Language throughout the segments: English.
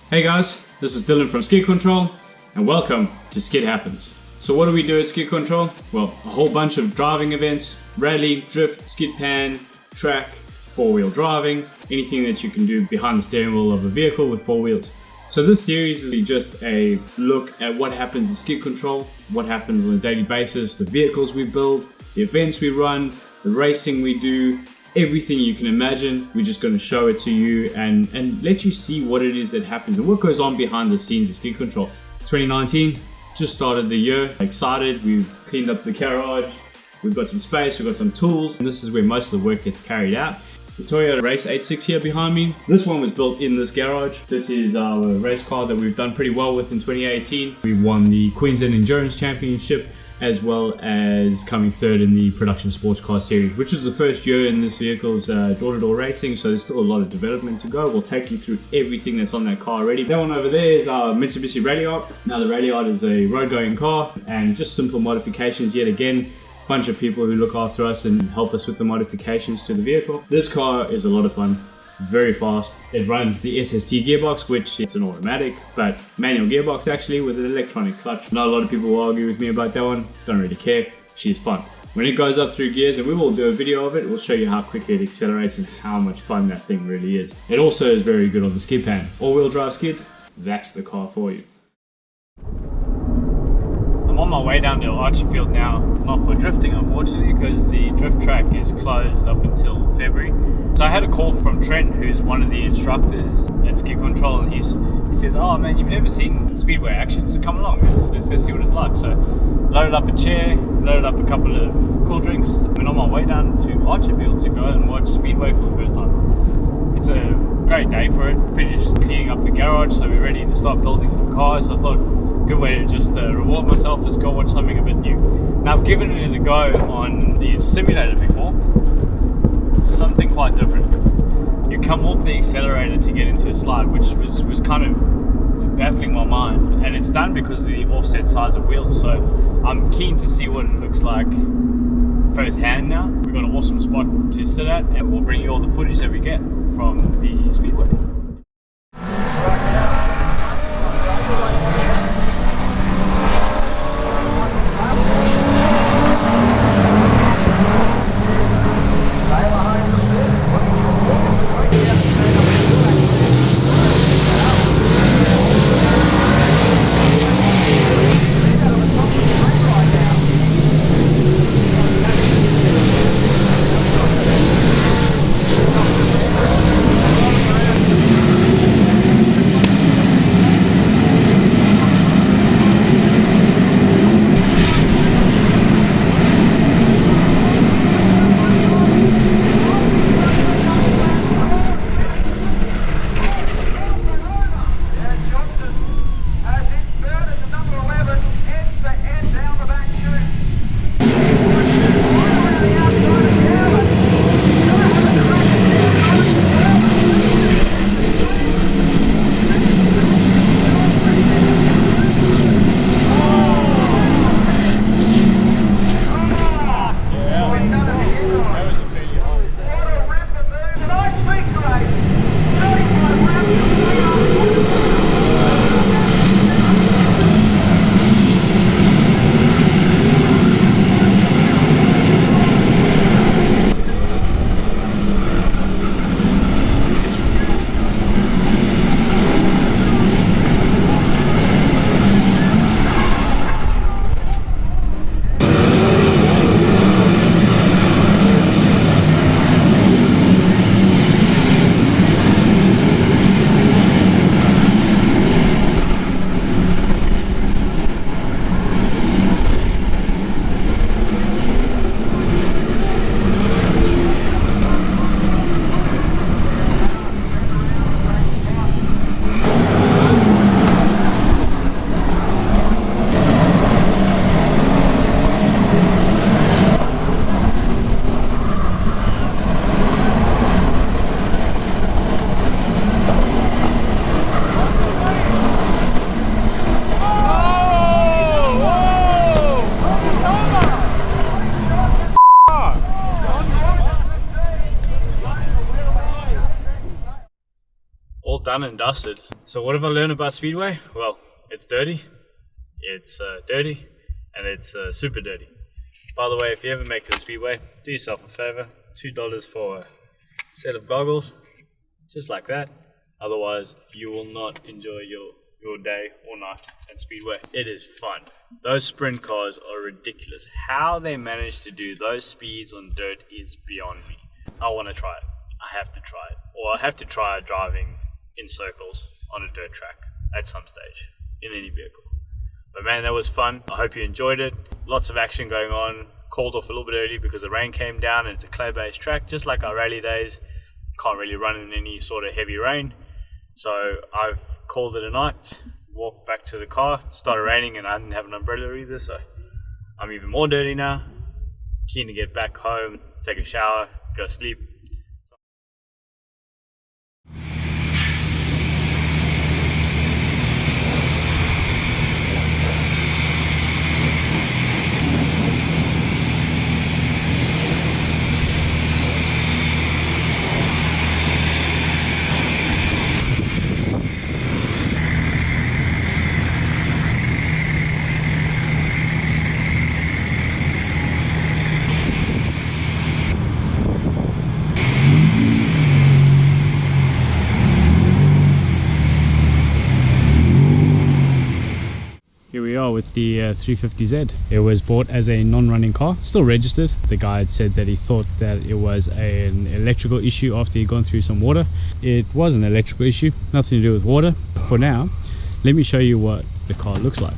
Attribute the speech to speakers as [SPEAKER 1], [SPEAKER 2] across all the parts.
[SPEAKER 1] Hey guys, this is Dylan from Skid Control and welcome to Skid Happens. So what do we do at Skid Control? Well, a whole bunch of driving events, rally, drift, skid pan, track, four-wheel driving, anything that you can do behind the steering wheel of a vehicle with four wheels. So this series is just a look at what happens in Skid Control, what happens on a daily basis, the vehicles we build, the events we run, the racing we do, everything you can imagine. We're just going to show it to you and let you see what it is that happens and what goes on behind the scenes at Skid Control. 2019, just started the year. Excited, we've cleaned up the garage, we've got some space, we've got some tools, and this is where most of the work gets carried out. The Toyota Race 86 here behind me. This one was built in this garage. This is our race car that we've done pretty well with in 2018. We won the Queensland Endurance Championship, as well as coming third in the production sports car series, which is the first year in this vehicle's door-to-door racing, so there's still a lot of development to go. We'll take you through everything that's on that car already. That one over there is our Mitsubishi Rallyart. Now the Rallyart is a road-going car and just simple modifications yet again. Bunch of people who look after us and help us with the modifications to the vehicle. This car is a lot of fun. Very fast. It runs the SST gearbox, which it's an automatic, but manual gearbox actually with an electronic clutch. Not a lot of people will argue with me about that one. Don't really care. She's fun. When it goes up through gears, and we will do a video of it, we'll show you how quickly it accelerates and how much fun that thing really is. It also is very good on the skid pan. All-wheel drive skids, that's the car for you. I'm on my way down to Archerfield now, not for drifting unfortunately, because the drift track is closed up until February. So I had a call from Trent, who's one of the instructors at Skid Control, and he says, "Oh man, you've never seen Speedway action, so come along, let's go see what it's like." So loaded up a chair, loaded up a couple of cool drinks, and on my way down to Archerfield to go and watch Speedway for the first time. It's a great day for it. Finished cleaning up the garage, so we're ready to start building some cars. So I thought, good way to just reward myself is go watch something a bit new. Now I've given it a go on the simulator before. Something quite different. You come off the accelerator to get into a slide, which was kind of baffling my mind, and it's done because of the offset size of wheels. So I'm keen to see what it looks like firsthand now. We've got an awesome spot to sit at, and we'll bring you all the footage that we get from the Speedway. Done and dusted. So what have I learned about Speedway? Well, it's dirty, it's dirty, and it's super dirty. By the way, if you ever make it to Speedway, do yourself a favor, $2 for a set of goggles, just like that. Otherwise, you will not enjoy your day or night at Speedway. It is fun. Those sprint cars are ridiculous. How they manage to do those speeds on dirt is beyond me. I want to try it. I have to try it. Or I have to try driving in circles on a dirt track at some stage in any vehicle. But man, that was fun. I hope you enjoyed it. Lots of action going on. Called off a little bit early because the rain came down and it's a clay-based track, just like our rally days. Can't really run in any sort of heavy rain. So I've called it a night, walked back to the car, started raining and I didn't have an umbrella either, so I'm even more dirty now. Keen to get back home, take a shower, go sleep. Here we are with the 350Z. It was bought as a non-running car, still registered. The guy had said that he thought that it was an electrical issue after he'd gone through some water. It was an electrical issue, nothing to do with water. For now, let me show you what the car looks like.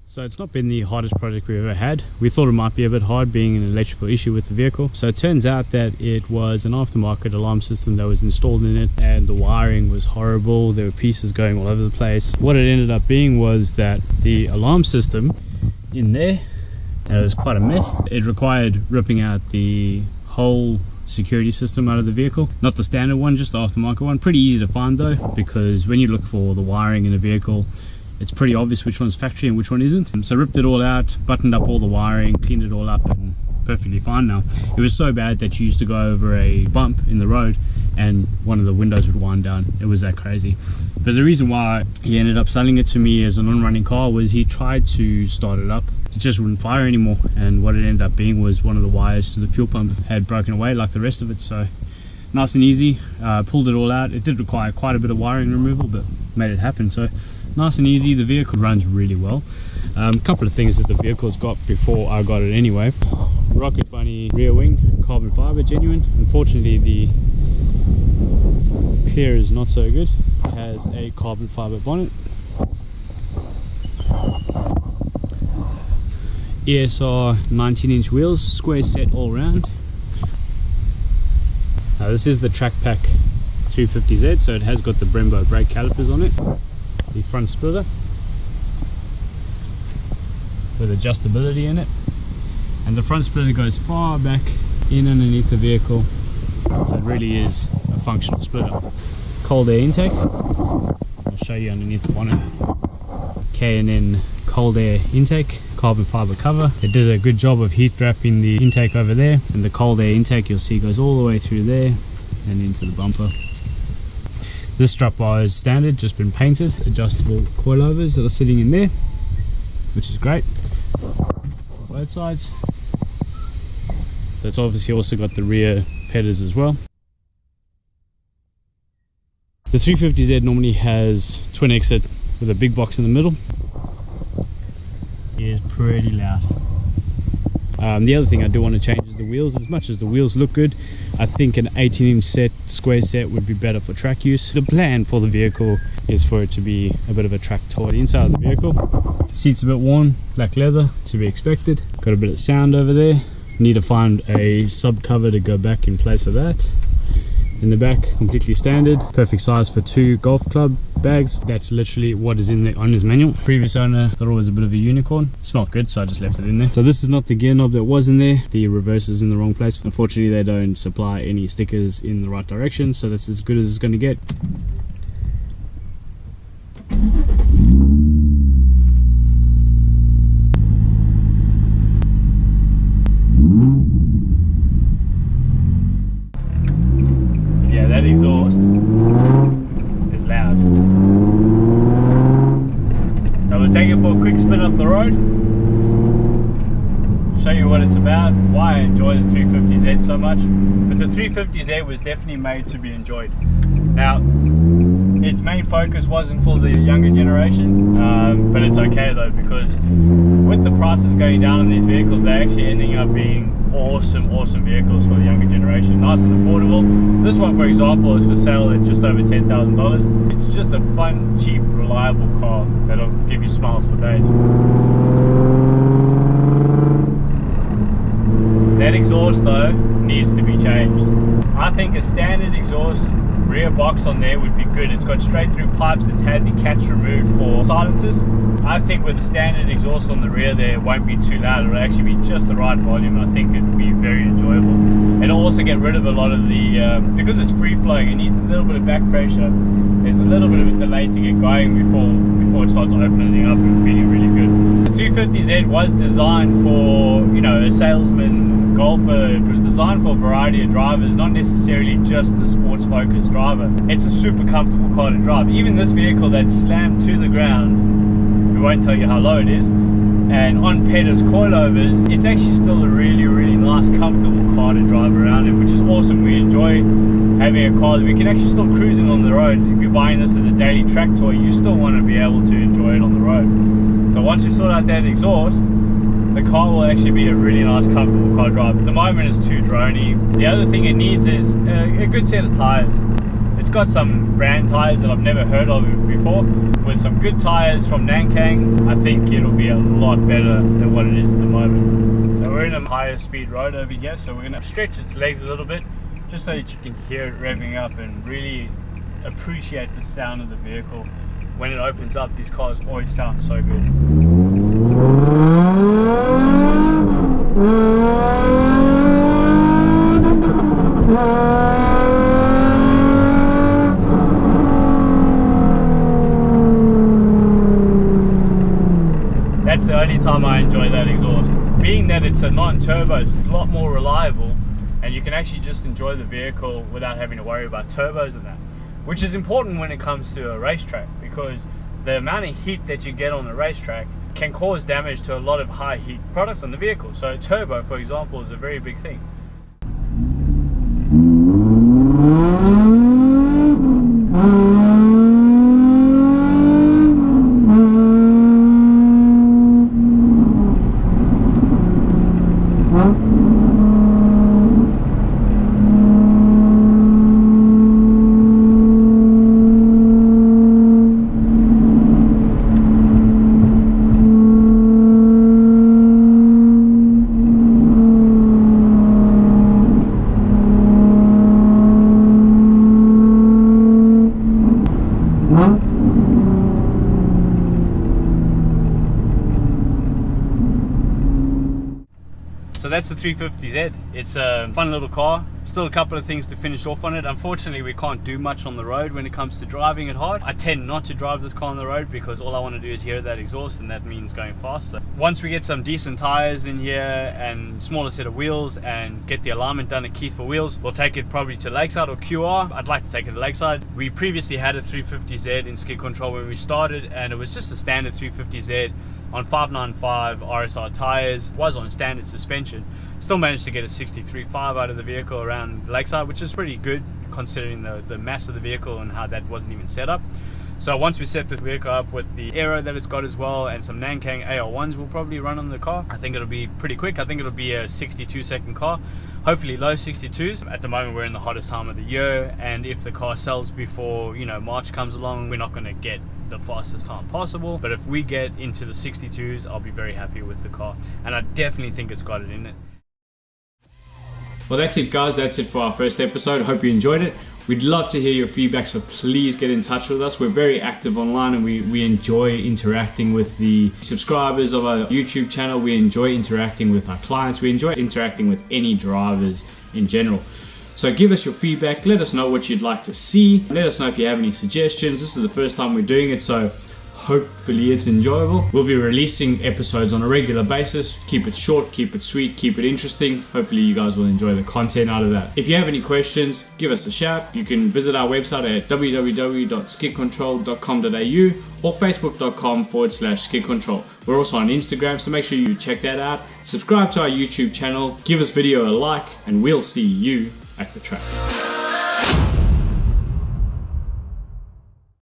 [SPEAKER 1] So it's not been the hardest project we've ever had. We thought it might be a bit hard being an electrical issue with the vehicle. So it turns out that it was an aftermarket alarm system that was installed in it, and the wiring was horrible. There were pieces going all over the place. What it ended up being was that the alarm system in there, and it was quite a mess. It required ripping out the whole security system out of the vehicle, not the standard one, just the aftermarket one. Pretty easy to find though, because when you look for the wiring in a vehicle, it's pretty obvious which one's factory and which one isn't. So ripped it all out, buttoned up all the wiring, cleaned it all up, and perfectly fine now. It was so bad that you used to go over a bump in the road and one of the windows would wind down. It was that crazy. But the reason why he ended up selling it to me as a non-running car was he tried to start it up. It just wouldn't fire anymore, and what it ended up being was one of the wires to the fuel pump had broken away like the rest of it. So nice and easy, pulled it all out. It did require quite a bit of wiring removal, but made it happen. So nice and easy. The vehicle runs really well. A couple of things that the vehicle's got before I got it anyway. Rocket Bunny rear wing, carbon fiber, genuine. Unfortunately the clear is not so good. It has a carbon fiber bonnet. ESR 19-inch wheels, square set all round. Now this is the Track Pack 350Z, so it has got the Brembo brake calipers on it. The front splitter with adjustability in it, and the front splitter goes far back in underneath the vehicle, so it really is a functional splitter. Cold air intake, I'll show you underneath the bonnet. K&N cold air intake, carbon fiber cover. It did a good job of heat wrapping the intake over there, and the cold air intake you'll see goes all the way through there and into the bumper. This strap bar is standard, just been painted. Adjustable coilovers that are sitting in there, which is great on both sides. So it's obviously also got the rear headers as well. The 350Z normally has twin exit with a big box in the middle. It is pretty loud. The other thing I do want to change is the wheels. As much as the wheels look good, I think an 18-inch set, square set, would be better for track use. The plan for the vehicle is for it to be a bit of a track toy. The inside of the vehicle, the seat's a bit worn, black leather, to be expected. Got a bit of sound over there. Need to find a sub cover to go back in place of that. in the back, completely standard, perfect size for 2 golf club bags. That's literally what is in the owner's manual. Previous owner thought it was a bit of a unicorn. It smelled good, so I just left it in there. So this is not the gear knob that was in there. The reverse is in the wrong place. Unfortunately, they don't supply any stickers in the right direction, so that's as good as it's going to get. That exhaust is loud. So we'll take it for a quick spin up the road, show you what it's about, why I enjoy the 350Z so much. But the 350Z was definitely made to be enjoyed. Now, its main focus wasn't for the younger generation, but it's okay though, because with the prices going down on these vehicles, they're actually ending up being awesome vehicles for the younger generation. Nice and affordable. This one, for example, is for sale at just over $10,000. It's just a fun, cheap, reliable car that'll give you smiles for days. That exhaust though needs to be changed. I think a standard exhaust rear box on there would be good. It's got straight through pipes. It's had the catch removed for silencers. I think with the standard exhaust on the rear there, it won't be too loud. It'll actually be just the right volume. I think it would be very enjoyable. It'll also get rid of a lot of the, because it's free flowing, it needs a little bit of back pressure. There's a little bit of a delay to get going before it starts opening up and feeling really good. The 350Z was designed for, you know, a salesman, golfer. It was designed for a variety of drivers, not necessarily just the sports focused driver. It's a super comfortable car to drive. Even this vehicle that slammed to the ground, we won't tell you how low it is, and on Petter's coilovers, it's actually still a really nice, comfortable car to drive around in, which is awesome. We enjoy having a car that we can actually still cruising on the road. If you're buying this as a daily track toy, you still want to be able to enjoy it on the road. So once you sort out that exhaust, the car will actually be a really nice, comfortable car to drive. At the moment, it's too droney. The other thing it needs is a good set of tires. It's got some brand tires that I've never heard of before. With some good tires from Nankang, I think it'll be a lot better than what it is at the moment. So we're in a higher speed road over here, so we're going to stretch its legs a little bit, just so you can hear it revving up and really appreciate the sound of the vehicle. When it opens up, these cars always sound so good. That's the only time I enjoy that exhaust. Being that it's a non-turbo, it's a lot more reliable, and you can actually just enjoy the vehicle without having to worry about turbos and that, which is important when it comes to a racetrack, because the amount of heat that you get on the racetrack can cause damage to a lot of high heat products on the vehicle. So turbo, for example, is a very big thing. So that's the 350Z. It's a fun little car. Still a couple of things to finish off on it. Unfortunately, we can't do much on the road when it comes to driving it hard. I tend not to drive this car on the road because all I want to do is hear that exhaust, and that means going fast. So once we get some decent tires in here and smaller set of wheels and get the alignment done at Keith for wheels, we'll take it probably to Lakeside or QR. I'd like to take it to Lakeside. We previously had a 350Z in skid control when we started, and it was just a standard 350Z on 595 RSR tires, was on standard suspension. Still managed to get a 63.5 out of the vehicle around Lakeside, which is pretty good considering the mass of the vehicle and how that wasn't even set up. So once we set this vehicle up with the aero that it's got as well and some Nankang AR1s will probably run on the car, I think it'll be pretty quick. I think it'll be a 62-second car, hopefully low 62s. At the moment we're in the hottest time of the year, and if the car sells before, you know, March comes along, we're not going to get the fastest time possible. But if we get into the 62s, I'll be very happy with the car, and I definitely think it's got it in it. Well, that's it, guys. That's it for our first episode. Hope you enjoyed it. We'd love to hear your feedback, so please get in touch with us. We're very active online, and we enjoy interacting with the subscribers of our YouTube channel. We enjoy interacting with our clients. We enjoy interacting with any drivers in general. So give us your feedback. Let us know what you'd like to see. Let us know if you have any suggestions. This is the first time we're doing it, so hopefully it's enjoyable. We'll be releasing episodes on a regular basis. Keep it short, keep it sweet, keep it interesting. Hopefully you guys will enjoy the content out of that. If you have any questions, give us a shout. You can visit our website at www.skidcontrol.com.au or facebook.com/skidcontrol. We're also on Instagram, so make sure you check that out. Subscribe to our YouTube channel, give this video a like, and we'll see you at the track.